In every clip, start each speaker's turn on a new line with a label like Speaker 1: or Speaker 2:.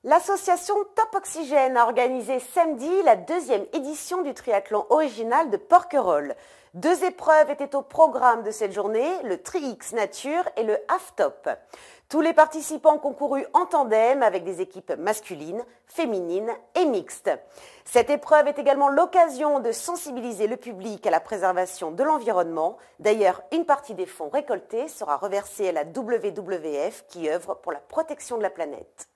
Speaker 1: L'association Top Oxygène a organisé samedi la deuxième édition du triathlon original de Porquerolles. Deux épreuves étaient au programme de cette journée, le Tri-X Nature et le Half-Top. Tous les participants ont concouru en tandem avec des équipes masculines, féminines et mixtes. Cette épreuve est également l'occasion de sensibiliser le public à la préservation de l'environnement. D'ailleurs, une partie des fonds récoltés sera reversée à la WWF qui œuvre pour la protection de la planète.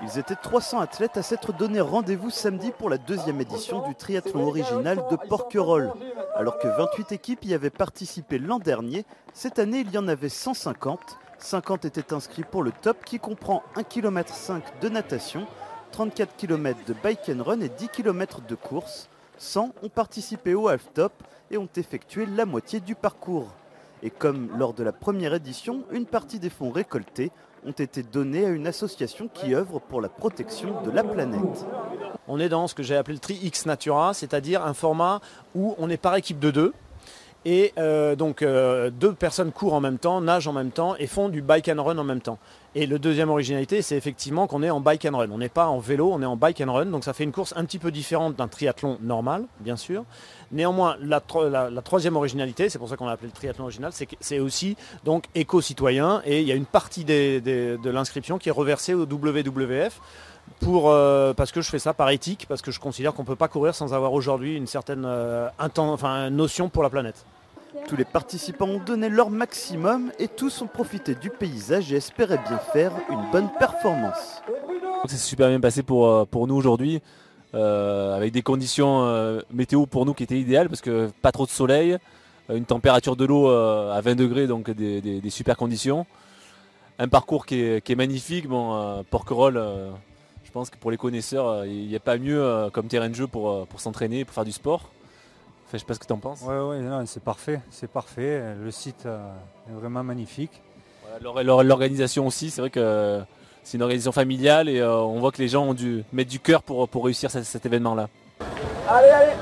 Speaker 2: Ils étaient 300 athlètes à s'être donné rendez-vous samedi pour la deuxième édition du triathlon original de Porquerolles. Alors que 28 équipes y avaient participé l'an dernier, cette année il y en avait 150. 50 étaient inscrits pour le top qui comprend 1,5 km de natation, 34 km de bike and run et 10 km de course. 100 ont participé au half-top et ont effectué la moitié du parcours. Et comme lors de la première édition, une partie des fonds récoltés ont été donnés à une association qui œuvre pour la protection de la planète.
Speaker 3: On est dans ce que j'ai appelé le Tri-X Natura, c'est-à-dire un format où on est par équipe de deux. Et deux personnes courent en même temps, nagent en même temps et font du bike and run en même temps. Et le deuxième originalité, c'est effectivement qu'on est en bike and run. On n'est pas en vélo, on est en bike and run. Donc ça fait une course un petit peu différente d'un triathlon normal, bien sûr. Néanmoins, la troisième originalité, c'est pour ça qu'on l'a appelé le triathlon original, c'est que c'est aussi donc éco-citoyen. Et il y a une partie de l'inscription qui est reversée au WWF. Parce que je fais ça par éthique, parce que je considère qu'on ne peut pas courir sans avoir aujourd'hui une certaine notion pour la planète.
Speaker 2: Tous les participants ont donné leur maximum et tous ont profité du paysage et espéraient bien faire une bonne performance.
Speaker 4: C'est super bien passé pour nous aujourd'hui, avec des conditions météo pour nous qui étaient idéales, parce que pas trop de soleil, une température de l'eau à 20 degrés, donc des super conditions. Un parcours qui est magnifique, Porquerolles. Je pense que pour les connaisseurs, il n'y a pas mieux comme terrain de jeu pour s'entraîner, pour faire du sport. Enfin, je ne sais pas ce que tu en penses.
Speaker 5: Oui, c'est parfait. Le site est vraiment magnifique.
Speaker 4: Voilà, l'organisation aussi, c'est vrai que c'est une organisation familiale et on voit que les gens ont dû mettre du cœur pour réussir cet événement-là.
Speaker 2: Allez.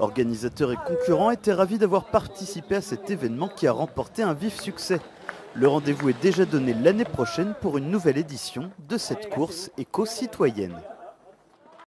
Speaker 2: Organisateurs et concurrents étaient ravis d'avoir participé à cet événement qui a remporté un vif succès. Le rendez-vous est déjà donné l'année prochaine pour une nouvelle édition de cette course éco-citoyenne.